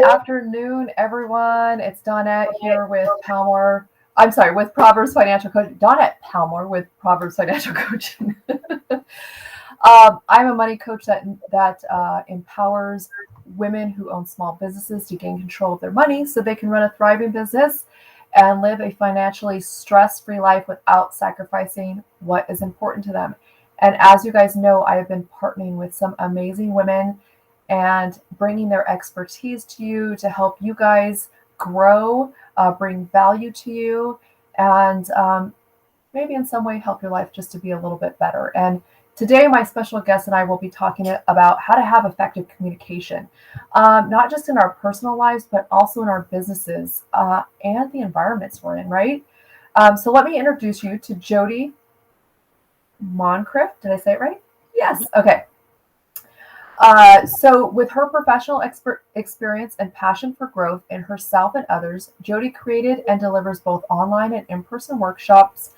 Afternoon, everyone. It's Dawnette here with Palmore. I'm sorry, with Proverbs Financial Coach. Dawnette Palmore with Proverbs Financial Coaching. I'm a money coach that empowers women who own small businesses to gain control of their money so they can run a thriving business and live a financially stress-free life without sacrificing what is important to them. And as you guys know, I have been partnering with some amazing women and bringing their expertise to you to help you guys grow, bring value to you, and maybe in some way help your life just to be a little bit better. And today, my special guest and I will be talking about how to have effective communication, not just in our personal lives, but also in our businesses and the environments we're in, right? So let me introduce you to Jodie Moncrief. Did I say it right? Yes. Okay. So with her professional experience and passion for growth in herself and others, Jodie created and delivers both online and in-person workshops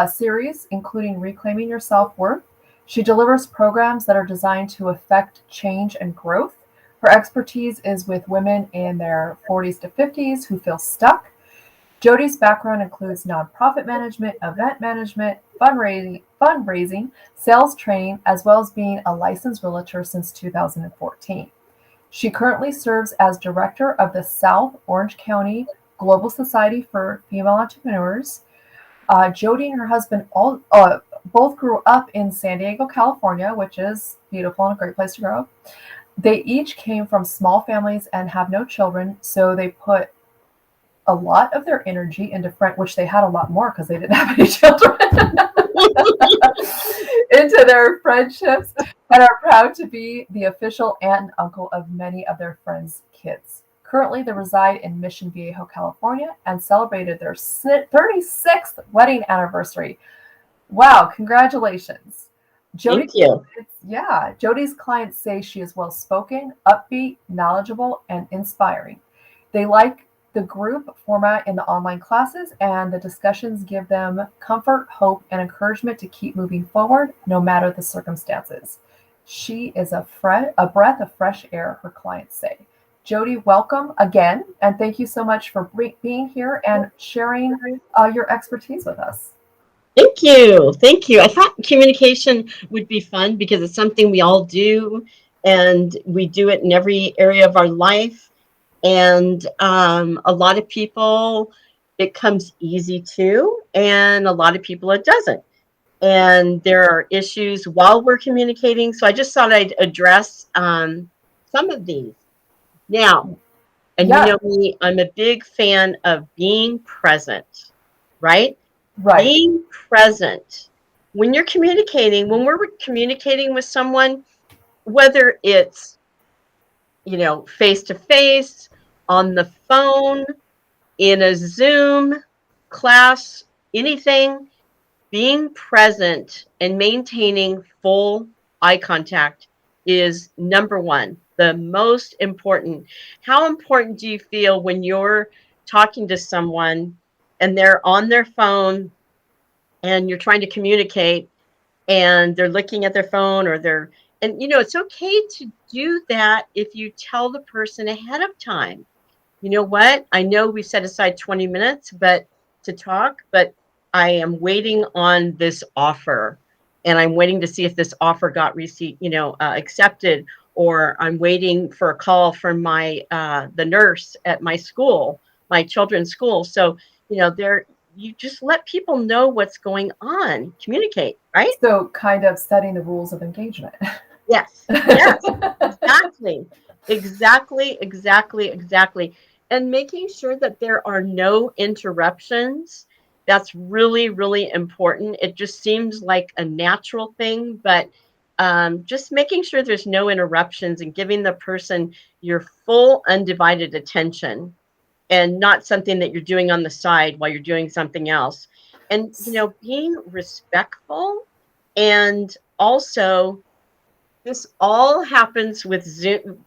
series, including Reclaiming Your Self-Worth. She delivers programs that are designed to affect change and growth. Her expertise is with women in their 40s to 50s who feel stuck. Jodie's background includes nonprofit management, event management, fundraising, sales training, as well as being a licensed realtor since 2014. She currently serves as director of the South Orange County Global Society for Female Entrepreneurs. Jodie and her husband both grew up in San Diego, California, which is beautiful and a great place to grow up. They each came from small families and have no children, so they put a lot of their energy into which they had a lot more because they didn't have any children, into their friendships, and are proud to be the official aunt and uncle of many of their friends' kids. Currently, they reside in Mission Viejo, California, and celebrated their 36th wedding anniversary. Wow, congratulations. Thank you. Jodie's clients say she is well-spoken, upbeat, knowledgeable, and inspiring. They like the group format in the online classes, and the discussions give them comfort, hope, and encouragement to keep moving forward no matter the circumstances. She is a breath of fresh air, her clients say. Jodie, welcome again, and thank you so much for being here and sharing your expertise with us. Thank you. Thank you. I thought communication would be fun because it's something we all do, and we do it in every area of our life. And a lot of people, it comes easy to, and a lot of people it doesn't. And there are issues while we're communicating. So I just thought I'd address some of these. Now, and you Yeah, know me, I'm a big fan of being present, right? right. Being present. When we're communicating with someone, whether it's, face to face, on the phone, in a Zoom class, anything, being present and maintaining full eye contact is number one, the most important. How important do you feel when you're talking to someone and they're on their phone and you're trying to communicate and they're looking at their phone and it's okay to do that if you tell the person ahead of time. You know what? I know we set aside 20 minutes to talk, but I am waiting on this offer, and I'm waiting to see if this offer got accepted, or I'm waiting for a call from the nurse at my school, my children's school. So, there you just let people know what's going on. Communicate, right? So, kind of setting the rules of engagement. Yes. Yes. Exactly. Exactly. And making sure that there are no interruptions. That's really, really important. It just seems like a natural thing, but just making sure there's no interruptions and giving the person your full undivided attention, and not something that you're doing on the side while you're doing something else. And, being respectful, and also this all happens with Zoom.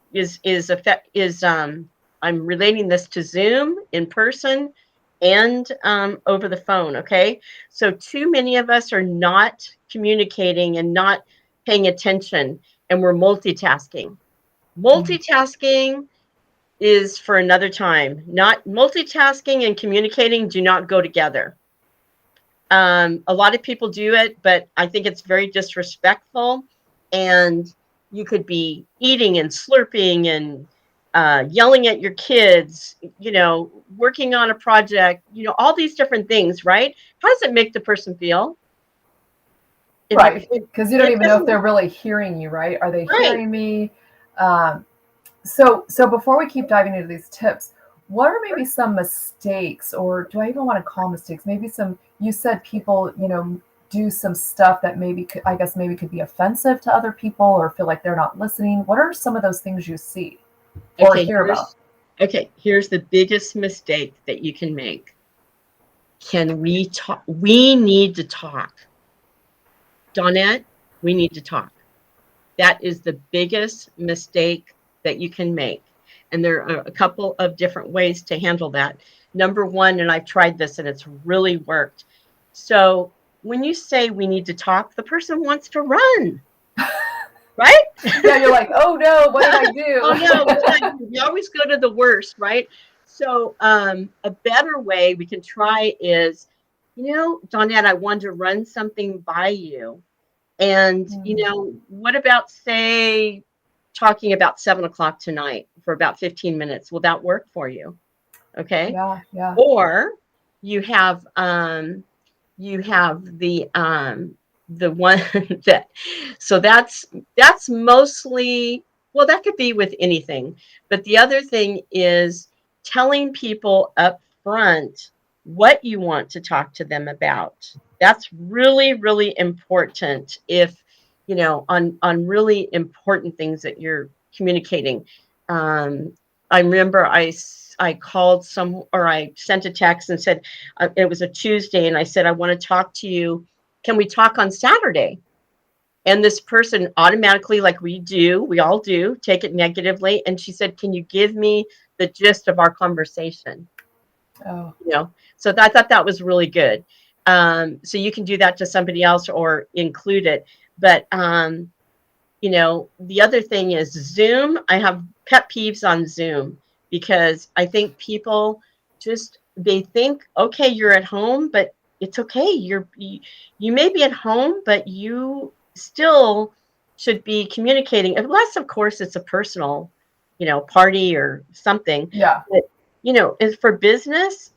I'm relating this to Zoom, in person, and over the phone. Okay, so too many of us are not communicating and not paying attention, and we're multitasking. Multitasking is for another time. Not multitasking and communicating do not go together. A lot of people do it, but I think it's very disrespectful. And you could be eating and slurping and yelling at your kids, working on a project, all these different things, right? How does it make the person feel? Right. Because you don't It even know if doesn't, they're really hearing you, right? Are they right. hearing me? Um, so before we keep diving into these tips, what are maybe some mistakes, or do I even want to call mistakes? Maybe some, you said people, do some stuff that maybe could, I guess maybe could be offensive to other people or feel like they're not listening. What are some of those things you see or Okay, hear about? here's the biggest mistake that you can make. Can we talk? We need to talk. Dawnette, we need to talk. That is the biggest mistake that you can make. And there are a couple of different ways to handle that. Number one, and I've tried this and it's really worked. So when you say we need to talk, the person wants to run, right? Yeah, you're like, oh no, what did I Oh no, do? what did I do? We always go to the worst, right? So a better way we can try is, Dawnette, I wanted to run something by you. And, what about, say, talking about 7 o'clock tonight for about 15 minutes? Will that work for you? Okay. Yeah, yeah, Or you have the one that, so that's mostly, well, that could be with anything, but the other thing is telling people up front what you want to talk to them about. That's really, really important if, on really important things that you're communicating. um, I remember I called or I sent a text and said, it was a Tuesday, and I said, I want to talk to you. Can we talk on Saturday? And this person automatically, like we all do, take it negatively. And she said, can you give me the gist of our conversation? oh, So I thought that was really good. So you can do that to somebody else or include it. But the other thing is Zoom. I have pet peeves on Zoom because I think people they think, okay, you're at home, but it's okay. You may be at home, but you still should be communicating. Unless, of course, it's a personal, party or something. yeah, But, as for business,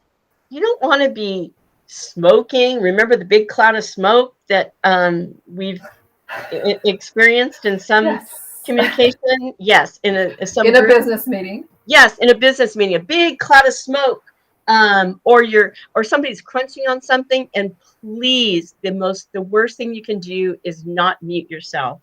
you don't want to be smoking. Remember the big cloud of smoke that we've experienced in some yes. communication? Yes, in some In a group. business meeting. Yes, in a business meeting, a big cloud of smoke, or somebody's crunching on something. And please, the worst thing you can do is not mute yourself,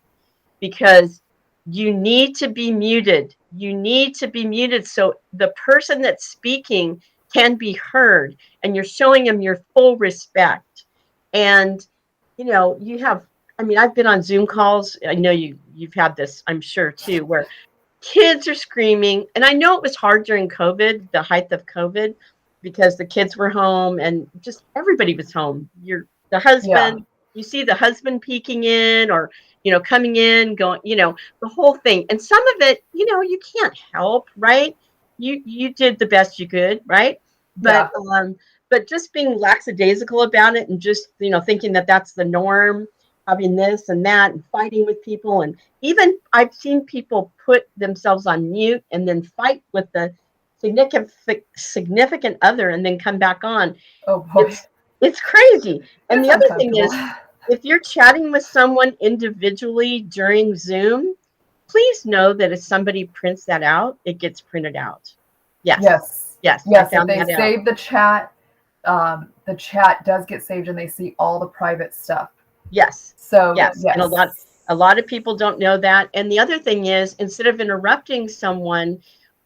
because you need to be muted. You need to be muted so the person that's speaking can be heard, and you're showing them your full respect. And you have, I mean, I've been on Zoom calls. I know you've had this, I'm sure too, where kids are screaming. And I know it was hard during COVID, the height of COVID, because the kids were home and just everybody was home. The Yeah, husband, you see the husband peeking in, or, coming in, going, the whole thing. And some of it, you can't help, right? You did the best you could, right? But, yeah, but just being lackadaisical about it and just, thinking that that's the norm, having this and that and fighting with people. And even I've seen people put themselves on mute and then fight with the significant other and then come back on. oh boy, It's crazy. And it's the other thing uncomfortable. is, if you're chatting with someone individually during Zoom, please know that if somebody prints that out, it gets printed out. Yes. Yes, Yes, I yes, if found they that out. save the chat does get saved and they see all the private stuff. Yes. So Yes. And yes, a lot of people don't know that. And the other thing is, instead of interrupting someone,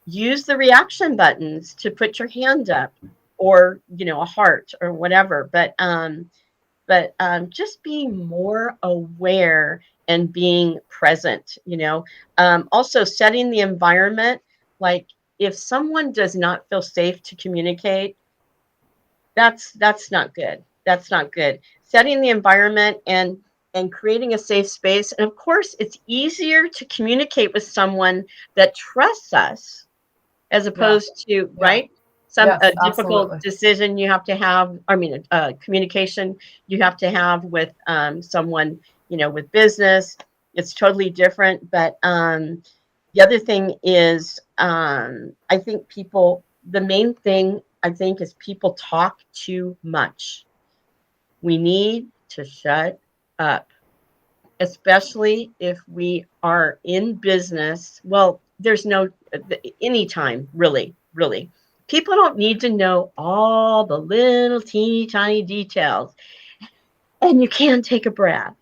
use the reaction buttons to put your hand up, or, a heart or whatever. But just being more aware and being present, also setting the environment. Like, if someone does not feel safe to communicate, that's not good. That's not good. Setting the environment and creating a safe space. And of course, it's easier to communicate with someone that trusts us as Yeah. opposed to, Yeah. right? Yes, A difficult absolutely. decision you have to have. I mean, communication you have to have with someone, with business. It's totally different. But the other thing is, I think the main thing I think is people talk too much. We need to shut up, especially if we are in business. Well, there's no anytime, really, really. People don't need to know all the little teeny tiny details. And you can take a breath,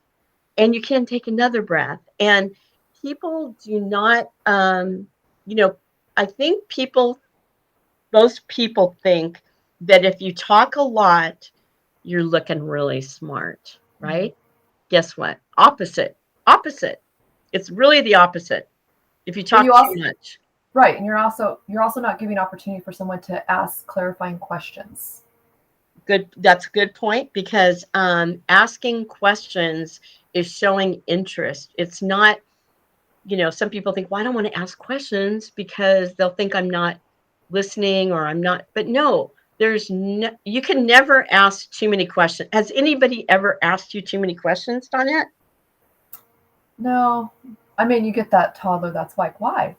and you can take another breath. And people do not, you know, I think most people think that if you talk a lot, you're looking really smart, Mhm. right? Guess what? Opposite. Opposite. It's really the opposite. If you But talk you too also much. right, and you're also not giving opportunity for someone to ask clarifying questions. Good. That's a good point, because asking questions is showing interest. It's not, some people think, well, I don't want to ask questions because they'll think I'm not listening, or I'm not. But no, you can never ask too many questions. Has anybody ever asked you too many questions, Donette? No, I mean, you get that toddler that's like, why?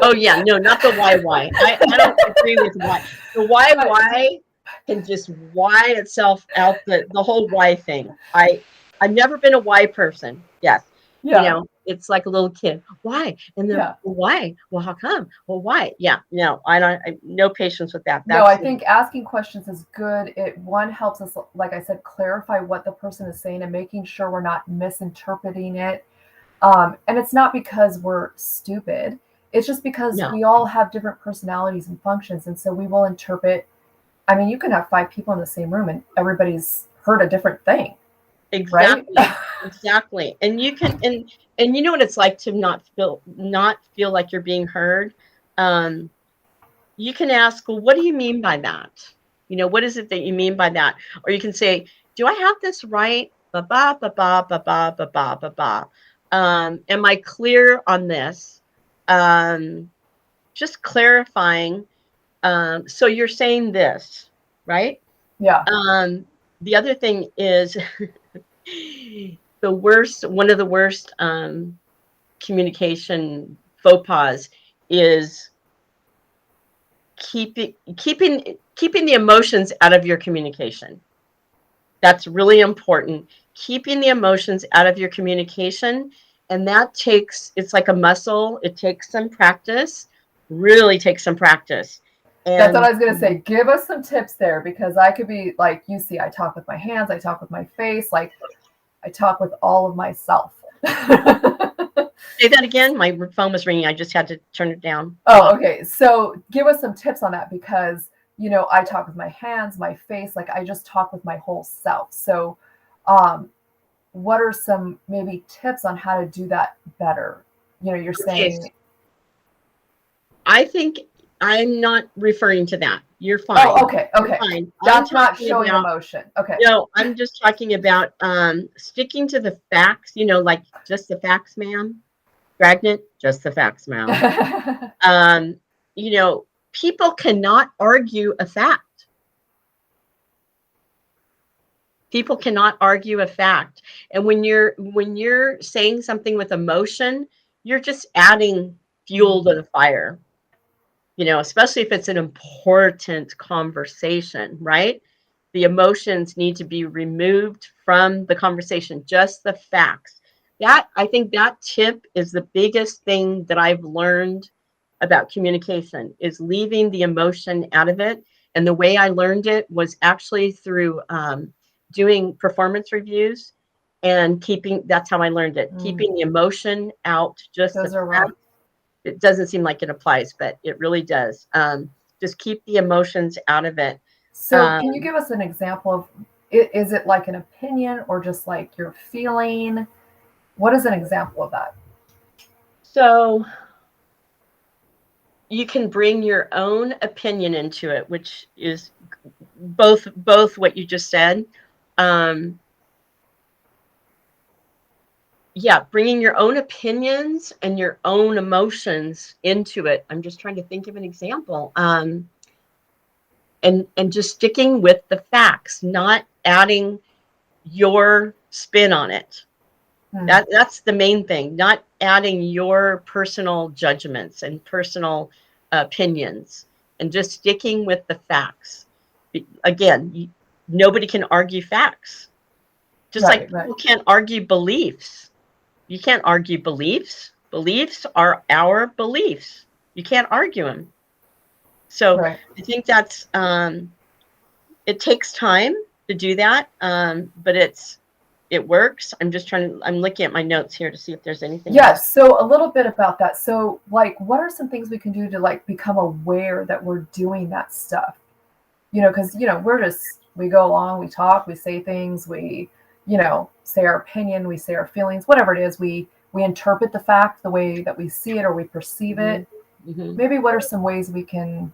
Oh yeah, no, not the why. I don't agree with why. The But why can just why itself out, the whole why thing. I've never been a why person. Yes. yeah, It's like a little kid. Why? And then yeah. why? Well, how come? Well, why? Yeah, no, I don't no patience with that. No, I That's think asking questions is good. It one helps us, like I said, clarify what the person is saying and making sure we're not misinterpreting it. And it's not because we're stupid. It's just because no, we all have different personalities and functions, and so we will interpret. I mean, you can have five people in the same room, and everybody's heard a different thing, right? exactly. Exactly. And you can and you know what it's like to not feel like you're being heard. Um you can ask, well, what do you mean by that? What is it that you mean by that? Or you can say, do I have this right? Ba ba ba ba ba ba ba ba ba ba. Am I clear on this? Um, just clarifying. So you're saying this, right? Yeah, Um, the other thing is one of the worst communication faux pas is keeping the emotions out of your communication. That's really important. Keeping the emotions out of your communication, and it's like a muscle. It takes some practice, really takes some practice. that's what And I was gonna say. Give us some tips there because I could be like, you see, I talk with my hands, I talk with my face, like I talk with all of myself. say that again. My phone was ringing. I just had to turn it down. Oh, okay. So give us some tips on that because, I talk with my hands, my face, like I just talk with my whole self. So, um, what are some maybe tips on how to do that better? You're Okay, saying, I think I'm not referring to that. You're oh, fine. okay, You're okay. fine. I'm That's not talking showing about emotion. Okay. No, I'm just talking about sticking to the facts, like just the facts, ma'am. Dragnet, just the facts, ma'am. Um, you know, people cannot argue a fact. People cannot argue a fact. And when you're saying something with emotion, you're just adding fuel to the fire. Especially if it's an important conversation, right? The emotions need to be removed from the conversation, just the facts. I think that tip is the biggest thing that I've learned about communication is leaving the emotion out of it. And the way I learned it was actually through doing performance reviews and that's how I learned it, Mm, keeping the emotion out, just the those are facts. rough. It doesn't seem like it applies, but it really does. Just keep the emotions out of it. So, Um, can you give us an example of is it like an opinion or just like your feeling? What is an example of that? so you can bring your own opinion into it, which is both what you just said. Um, bringing your own opinions and your own emotions into it. I'm just trying to think of an example. And just sticking with the facts, not adding your spin on it. That's the main thing, not adding your personal judgments and personal opinions, and just sticking with the facts. Again, nobody can argue facts, just like people can't argue beliefs. You can't argue beliefs. Beliefs are our beliefs. You can't argue them. So I think that's it takes time to do that, but it works. I'm looking at my notes here to see if there's anything else. So a little bit about that. So like, what are some things we can do to like become aware that we're doing that stuff? Because, we go along, we talk, we say things, we, say our opinion, we say our feelings, whatever it is, we interpret the fact the way that we see it or we perceive it. Maybe what are some ways we can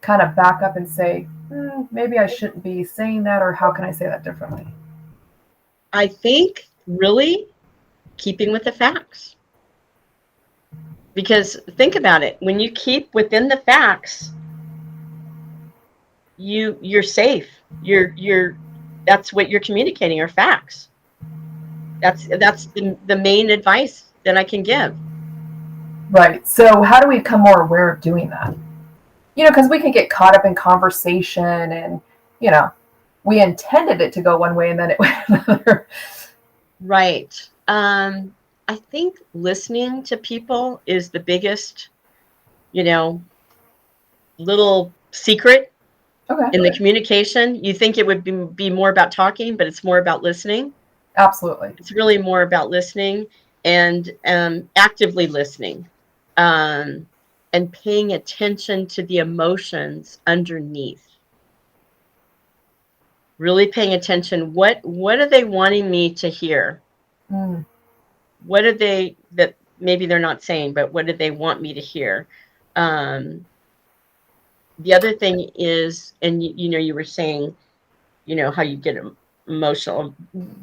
kind of back up and say, maybe I shouldn't be saying that, or how can I say that differently? I think really keeping with the facts. Because think about it, when you keep within the facts, you're safe. That's what you're communicating, are facts. That's the main advice that I can give. Right. So how do we become more aware of doing that? Because we can get caught up in conversation and, we intended it to go one way and then it went another. Right. I think listening to people is the biggest, little secret in the communication. You think it would be more about talking, but it's more about listening. Absolutely. It's really more about listening and actively listening, and paying attention to the emotions underneath. Really paying attention. What are they wanting me to hear? What are they that maybe they're not saying, but what do they want me to hear? The other thing is, and you were saying, how you get emotional,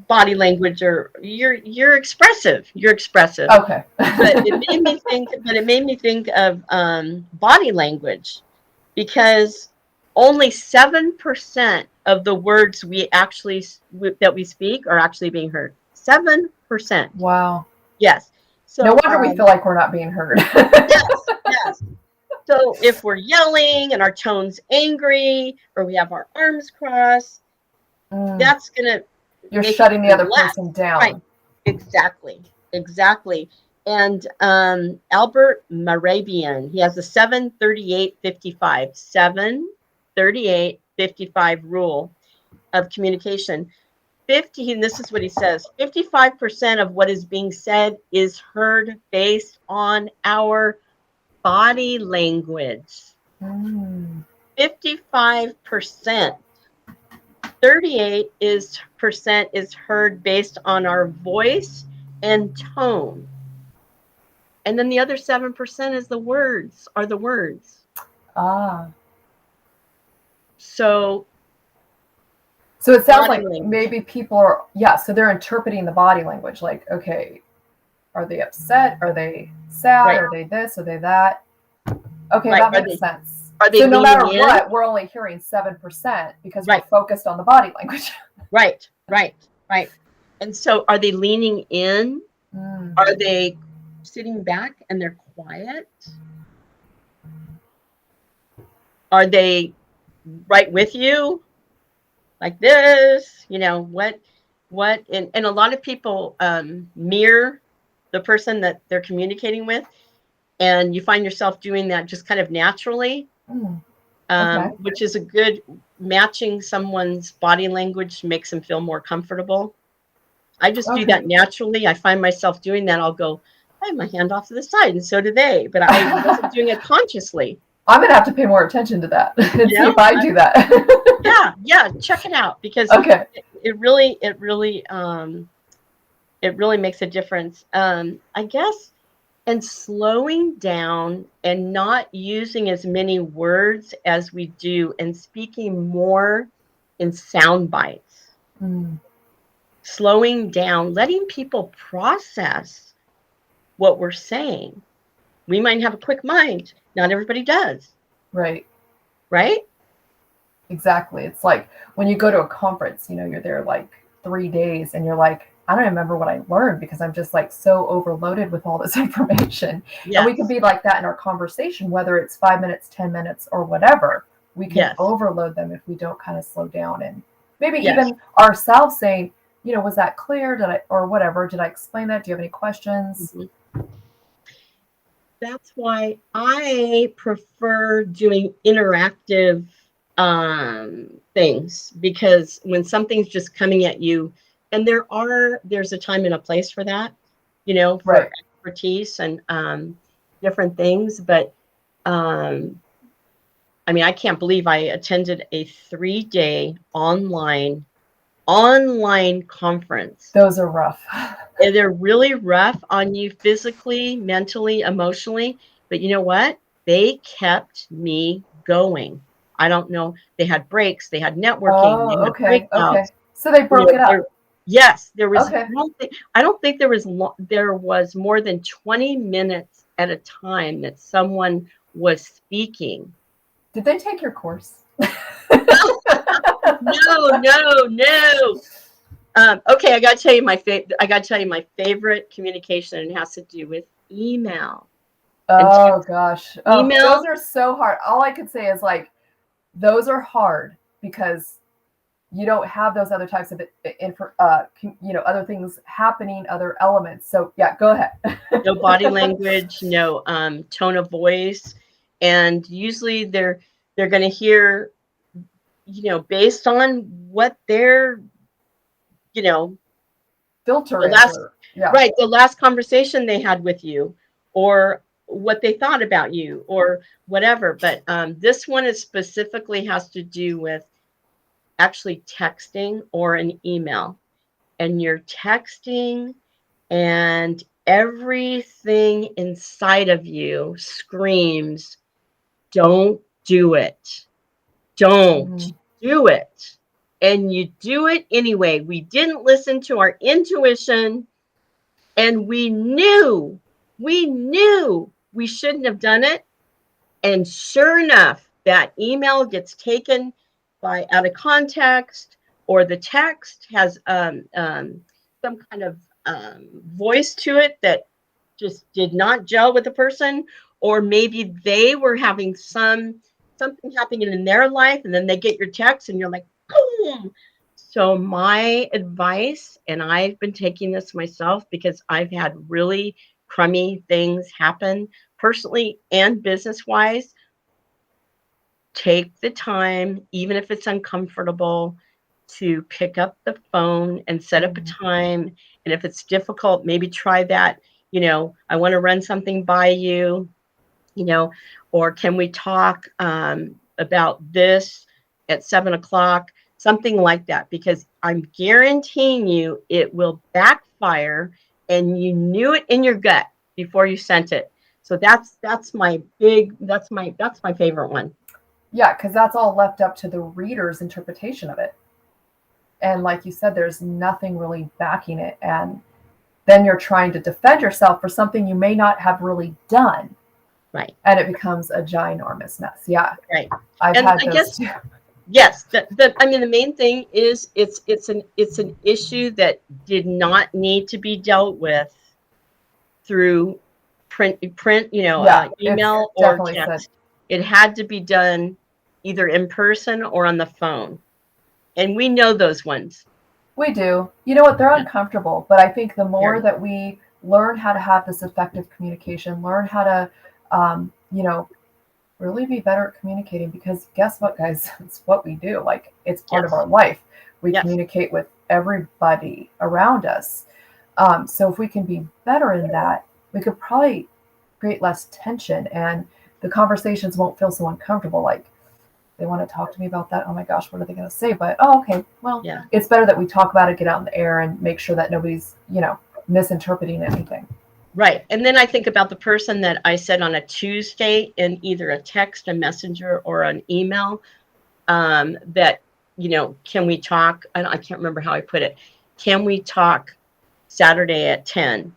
body language, or you're expressive. Okay. But it made me think of body language, because only 7% of the words that we speak are actually being heard. 7%. Wow. Yes. So no wonder we feel like we're not being heard. yes. So if we're yelling and our tone's angry, or we have our arms crossed, that's gonna you're shutting the other person down. Right. Exactly. And Albert Mehrabian, he has a 7-38-55 7-38-55 rule of communication. 50, and this is what he says: 55% of what is being said is heard based on our body language. 55%. 38% is heard based on our voice and tone. And then the other 7% is the words. So it sounds like maybe people are, so they're interpreting the body language. Like, okay, are they upset? Are they sad? Right. Are they this? Are they that? Okay, that makes sense. So no matter what, we're only hearing 7% because we're focused on the body language. Right. And so are they leaning in? Are they sitting back and they're quiet? Are they right with you? Like this, what, and a lot of people mirror the person that they're communicating with, and you find yourself doing that just kind of naturally, which is a good matching someone's body language makes them feel more comfortable. I just do that naturally. I find myself doing that. I'll go, I have my hand off to the side, and so do they, but I wasn't doing it consciously. I'm gonna have to pay more attention to that and see if I do that. yeah, check it out, because it really makes a difference. I guess, and slowing down and not using as many words as we do, and speaking more in sound bites. slowing down, letting people process what we're saying. We might have a quick mind. Not everybody does. Right. Right? Exactly. It's like when you go to a conference, you're there like 3 days and you're like, I don't remember what I learned because I'm just like so overloaded with all this information. And we can Yes. be like that in our conversation, whether it's 5 minutes, 10 minutes, or whatever. We can Yes. overload them if we don't kind of slow down and maybe Yes. even ourselves saying, was that clear? Or whatever, did I explain that? Do you have any questions? Mm-hmm. That's why I prefer doing interactive things, because when something's just coming at you, and there's a time and a place for that, for Right. expertise and different things. But I mean, I can't believe I attended a 3-day online conference. Those are rough. And they're really rough on you physically, mentally, emotionally. But you know what? They kept me going. I don't know. They had breaks, they had networking, Oh, they had okay. Okay. breakouts. So they broke it up. Yes, there was. Okay. I don't think there was more than 20 minutes at a time that someone was speaking. Did they take your course? No, no, no. Okay, I got to tell you my favorite communication, and it has to do with email and Oh text. gosh. Oh, those Email, are so hard. All I could say is like those are hard because you don't have those other types of other things happening, other elements. So yeah, go ahead. no body language, no tone of voice, and usually they're going to hear, based on what their, you know, Filter the is last or yeah. right, the last conversation they had with you, or what they thought about you, or whatever. But this one is specifically has to do with actually texting or an email, and you're texting, and everything inside of you screams, don't do it. Don't Mm, do it. And you do it anyway. We didn't listen to our intuition, and we knew we shouldn't have done it. And sure enough, that email gets taken by out of context, or the text has some kind of voice to it that just did not gel with the person, or maybe they were having something happening in their life, and then they get your text, and you're like, boom. So my advice, and I've been taking this myself because I've had really crummy things happen personally and business wise. Take the time, even if it's uncomfortable, to pick up the phone and set up a mm, time. And if it's difficult, maybe try that. I want to run something by you, you know, or can we talk about this at 7 o'clock, something like that, because I'm guaranteeing you it will backfire, and you knew it in your gut before you sent it. So that's my favorite one. yeah, because that's all left up to the reader's interpretation of it. And like you said, there's nothing really backing it. And then you're trying to defend yourself for something you may not have really done. Right. And it becomes a ginormous mess. Yeah. Right. I've And had I those guess, too. yes, I mean, the main thing is it's an issue that did not need to be dealt with through print, Yeah, it's email or definitely said. text. It had to be done either in person or on the phone. And we know those ones. We do. You know what? They're Yeah, uncomfortable, but I think the more very. that we learn how to have this effective communication, learn how to, um, you know, really be better at communicating because guess what, guys? It's what we do. Like, it's part of Yes. our life. We Yes. communicate with everybody around us. So if we can be better in that, we could probably create less tension and the conversations won't feel so uncomfortable. Like, they want to talk to me about that. Oh my gosh, what are they going to say? But oh, okay. Well, Yeah. it's better that we talk about it, get out in the air, and make sure that nobody's, misinterpreting anything. Right. And then I think about the person that I said on a Tuesday in either a text, a messenger, or an email, that, can we talk? I can't remember how I put it. can we talk Saturday at 10?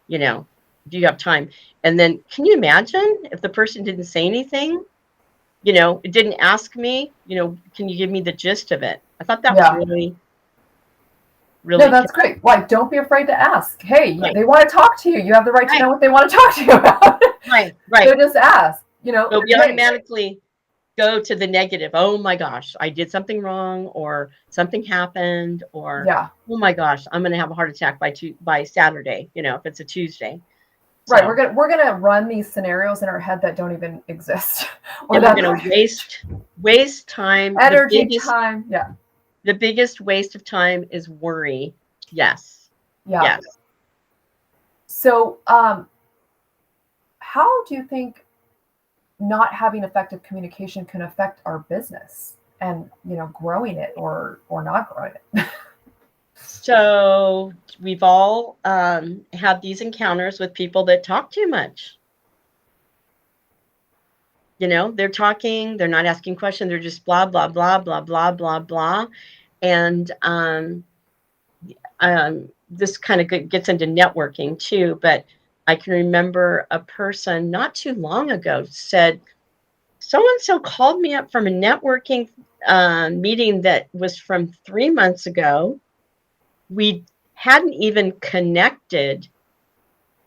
You know, do you have time? And then can you imagine if the person didn't say anything? It didn't ask me, can you give me the gist of it? I thought that was Yeah. really, No, really that's great. Like, don't be afraid to ask. Hey, right, they want to talk to you. You have the right to right, know what they want to talk to you about. right, So right. just ask, But we hey, automatically go to the negative. Oh my gosh, I did something wrong, or something happened, or yeah, oh my gosh, I'm going to have a heart attack by Saturday, if it's a Tuesday. right. So, We're gonna run these scenarios in our head that don't even exist, or and we're that going to waste time. energy, time. Yeah, The biggest waste of time is worry. Yes. yeah. Yes. So, how do you think not having effective communication can affect our business and growing it or not growing it? So we've all had these encounters with people that talk too much. They're talking, they're not asking questions, they're just blah, blah, blah, blah, blah, blah, blah. And this kind of gets into networking too, but I can remember a person not too long ago said, so-and-so called me up from a networking meeting that was from 3 months ago. We hadn't even connected,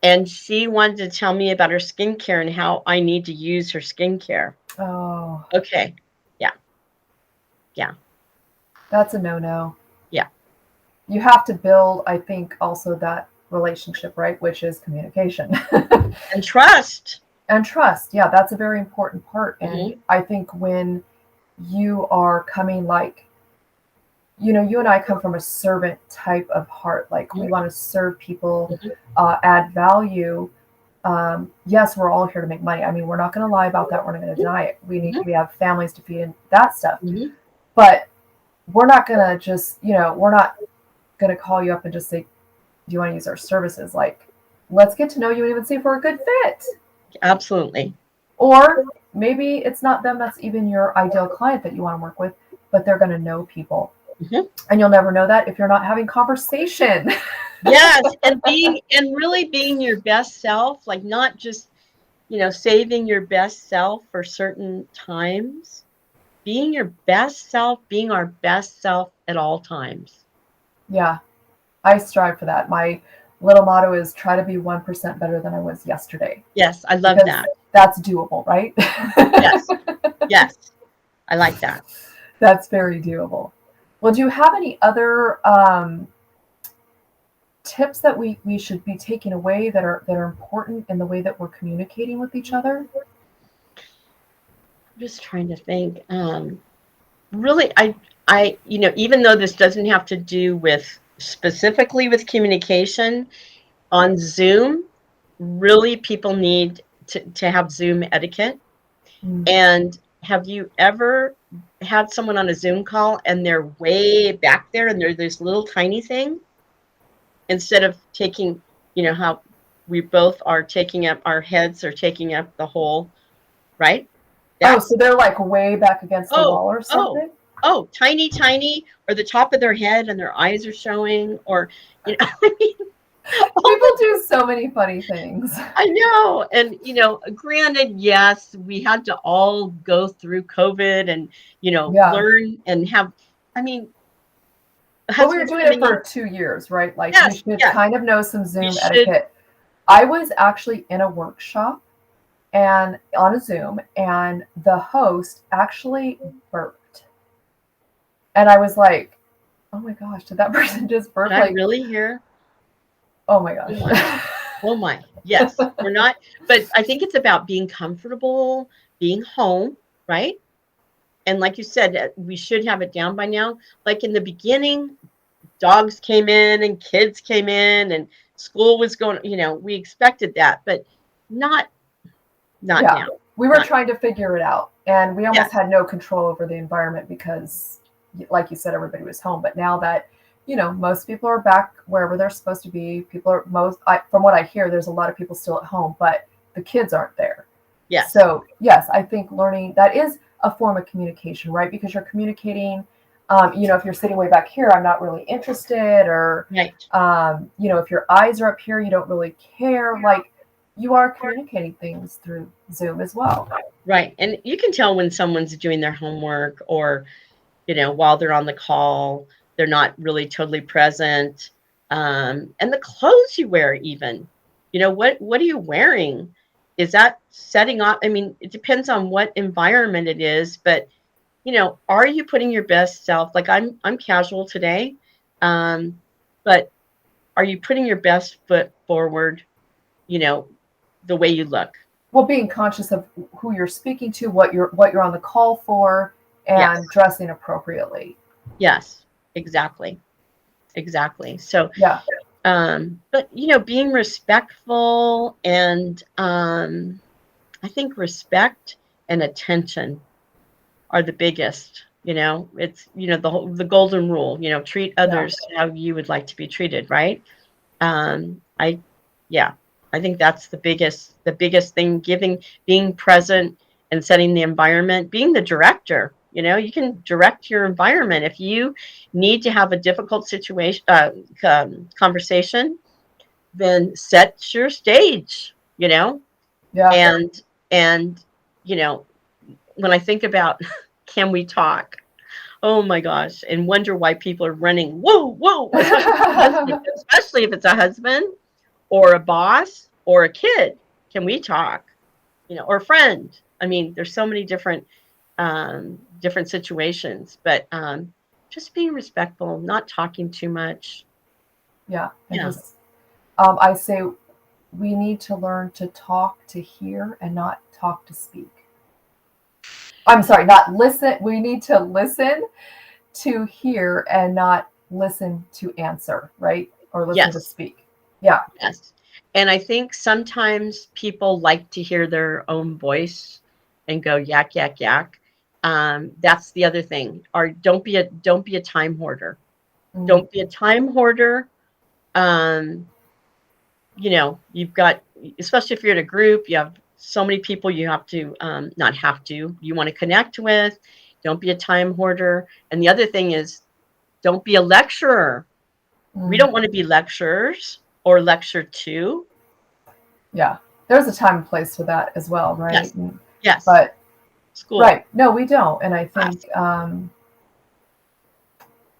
and she wanted to tell me about her skincare and how I need to use her skincare. Oh, Okay. Yeah. Yeah. that's a no-no. Yeah. You have to build, I think, also that relationship, right? Which is communication. And trust. And trust. Yeah, that's a very important part. And Mm-hmm. I think when you are coming like, you and I come from a servant type of heart. Like we want to serve people, Mm-hmm. add value. Yes, we're all here to make money. I mean, we're not going to lie about that. We're not going to deny it. Mm-hmm. We have families to feed and that stuff. Mm-hmm. But we're not going to just, we're not going to call you up and just say, do you want to use our services? Like, let's get to know you and even see if we're a good fit. Absolutely. Or maybe it's not them that's even your ideal client that you want to work with, but they're going to know people. Mm-hmm. And you'll never know that if you're not having conversation. Yes, and really being your best self, like not just, saving your best self for certain times. Being your best self, being our best self at all times. Yeah, I strive for that. My little motto is try to be 1% better than I was yesterday. Yes, I love Because that. that's doable, right? Yes. Yes. I like that. That's very doable. Well, do you have any other tips that we should be taking away that are important in the way that we're communicating with each other? I'm just trying to think. Really, even though this doesn't have to do with specifically with communication on Zoom, really people need to have Zoom etiquette. Mm. And have you ever had someone on a Zoom call and they're way back there and they're this little tiny thing? Instead of taking, how we both are taking up, our heads are taking up the whole, right? Oh, That's, so they're like way back against the oh, wall or oh, something? tiny, or the top of their head and their eyes are showing, or, I mean, all People the, do so many funny things. I know. And, granted, yes, we had to all go through COVID and, Yeah. learn and have, I mean, Well, we were husbands doing it coming in. for 2 years, right? Like we Yes, should yes, kind of know some we Zoom should. etiquette. I was actually in a workshop and on a Zoom, and the host actually burped. And I was like, oh my gosh, did that person just Did burp? I Like, really hear? oh my Oh my. gosh. Oh my. Yes. We're not, but I think it's about being comfortable, being home, right? And like you said, we should have it down by now. Like in the beginning, dogs came in and kids came in and school was going, we expected that, but not Yeah. now. We were Not trying to figure it out, and we almost yes. had no control over the environment because, like you said, everybody was home. But now that, most people are back wherever they're supposed to be, from what I hear, there's a lot of people still at home, but the kids aren't there. Yes. So, yes, I think learning that is a form of communication, right? Because you're communicating If you're sitting way back here, I'm not really interested, or, Right. if your eyes are up here, you don't really care. Like, you are communicating things through Zoom as well. Right. And you can tell when someone's doing their homework, or, while they're on the call, they're not really totally present. And the clothes you wear, even, what are you wearing? Is that setting off? I mean, it depends on what environment it is, but, are you putting your best self? Like, I'm casual today, but are you putting your best foot forward, you know, the way you look? Well, being conscious of who you're speaking to, what you're on the call for, Yes. and dressing appropriately. Yes, exactly. Exactly. So, Yeah. but being respectful, and I think respect and attention are the biggest. It's the golden rule. Treat Yeah. others how you would like to be treated, right? I Yeah, I think that's the biggest thing. Being present and setting the environment, being the director. You can direct your environment. If you need to have a difficult situation, conversation, then set your stage. Yeah. And when I think about can we talk? Oh my gosh, and wonder why people are running. Whoa, whoa, especially if it's a husband or a boss or a kid. Can we talk? Or a friend. I mean, there's so many different situations, but just being respectful, not talking too much. Yeah. And Yeah. just, I say we need to learn to talk to hear and not talk to speak. I'm sorry, not listen. We need to listen to hear and not listen to answer, right? Or listen to Yes. speak. Yeah. Yes. And I think sometimes people like to hear their own voice and go yak yak yak. That's the other thing. Or don't be a time hoarder. Mm, Don't be a time hoarder. Um, you've got, especially if you're in a group, you have so many people you have to, not have to, you want to connect with. Don't be a time hoarder. And the other thing is, don't be a lecturer. We mm, don't want to be lecturers or lecture to. yeah. There's a time and place for that as well, right? Yes. Yes. But School. right, no, we don't. And I Class. think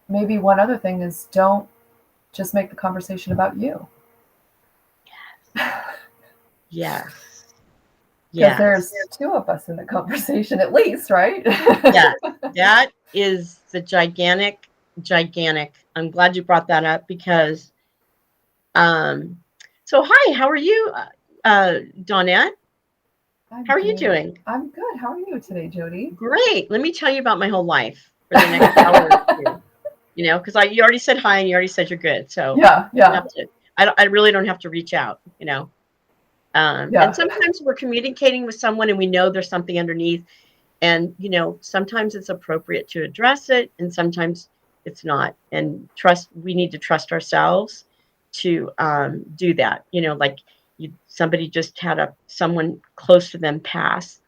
maybe one other thing is don't just make the conversation about you, Yes. because Yes. there's two of us in the conversation at least, right? Yes. That is the gigantic. I'm glad you brought that up, because um so hi, how are you, Dawnette? How I'm are you doing. doing? I'm good. How are you today, Jody? Great. Let me tell you about my whole life for the next hour or two. Because you already said hi and you already said you're good. So Yeah, I don't yeah, have to. I really don't have to reach out. And yeah, sometimes we're communicating with someone and we know there's something underneath, and sometimes it's appropriate to address it, and sometimes it's not. And we need to trust ourselves to do that. Like, somebody just had someone close to them pass.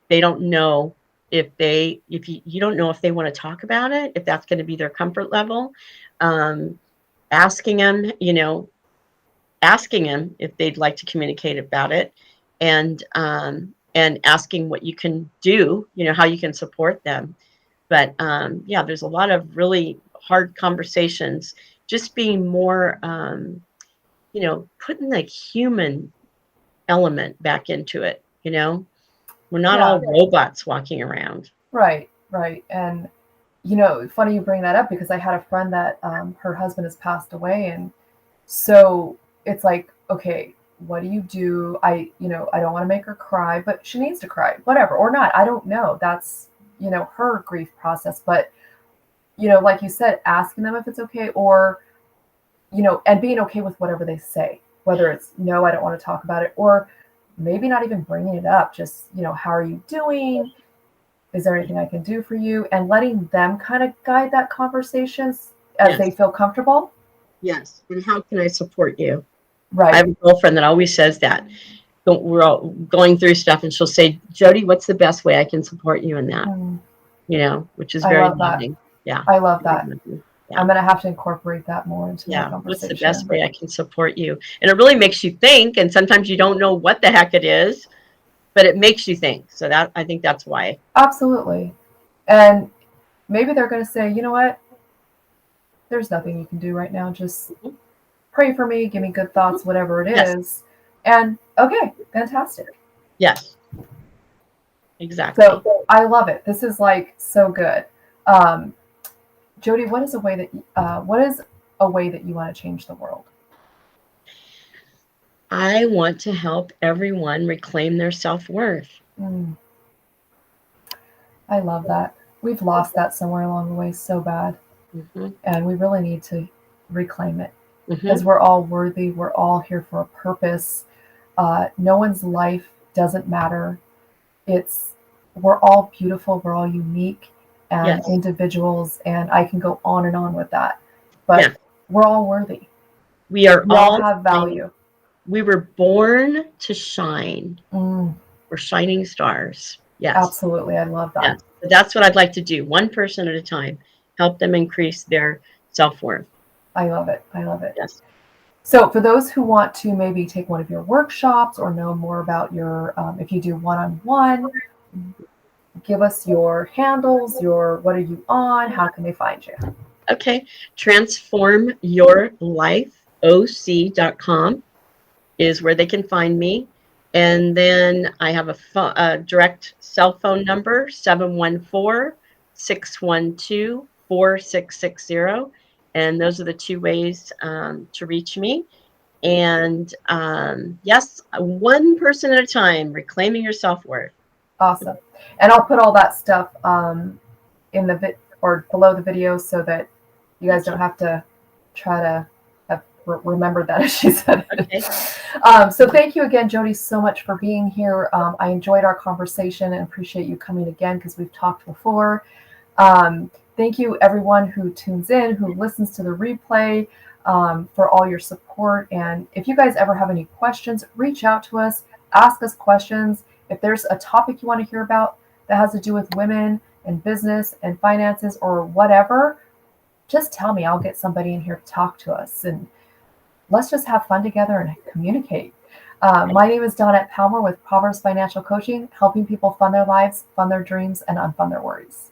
They don't know if you don't know if they want to talk about it, if that's going to be their comfort level. um, asking them asking them if they'd like to communicate about it, and asking what you can do, how you can support them. But yeah, there's a lot of really hard conversations. Just being more, putting the human element back into it. We're not yeah. all robots walking around. Right, right. And funny you bring that up, because I had a friend that her husband has passed away, and so it's like, okay, what do you do? I don't want to make her cry, but she needs to cry, whatever, or not. I don't know. That's her grief process. But like you said, asking them if it's okay, or and being okay with whatever they say, whether it's no, I don't want to talk about it, or maybe not even bringing it up. Just how are you doing? Is there anything I can do for you? And letting them kind of guide that conversation as they Yes, feel comfortable. yes. And how can I support you? I Right. have a girlfriend that always says that. We're all going through stuff, and she'll say, Jody, what's the best way I can support you in that? Mm, Which is I very love that. loving. Yeah. I love Really that. love you. I'm Yeah. going to have to incorporate that more into my Yeah. What's the best conversation. way I can support you? And it really makes you think. And sometimes you don't know what the heck it is, but it makes you think. So that I think that's why. Absolutely. And maybe they're going to say, you know what? There's nothing you can do right now. Just Mhm. pray for me, give me good Mhm. thoughts, whatever it Yes. is. And okay, fantastic. Yes. Exactly. So I love it. This is like so good. Um, Jodie, what is a way that you want to change the world? I want to help everyone reclaim their self-worth. Mm, I love that. We've lost that somewhere along the way so bad, Hmm. and we really need to reclaim it Hmm. because we're all worthy. We're all here for a purpose. No one's life doesn't matter. It's we're all beautiful. We're all unique and Yes. individuals, and I can go on and on with that. But Yeah. we're all worthy. We are We all all have shining. value. We were born to shine. Mm, We're shining stars. Yes. absolutely, I love that. Yes. So that's what I'd like to do, one person at a time, help them increase their self-worth. I love it. I love it. Yes. So, for those who want to maybe take one of your workshops or know more about if you do one-on-one, give us your handles, what are you on? How can they find you? Okay. Transformyourlifeoc.com is where they can find me. And then I have a direct cell phone number, 714-612-4660. And those are the two ways to reach me. And yes, one person at a time, reclaiming your self-worth. Awesome. And I'll put all that stuff in the or below the video so that you guys Thank don't you. have to try to remember that as she said it. Okay. So thank you again, Jodie, so much for being here. I enjoyed our conversation and appreciate you coming again because we've talked before. Thank you, everyone who tunes in, who listens to the replay, for all your support. And if you guys ever have any questions, reach out to us, ask us questions. If there's a topic you want to hear about that has to do with women and business and finances or whatever, just tell me. I'll get somebody in here to talk to us. And let's just have fun together and communicate. My name is Dawnette Palmer with Proverbs Financial Coaching, helping people fund their lives, fund their dreams, and unfund their worries.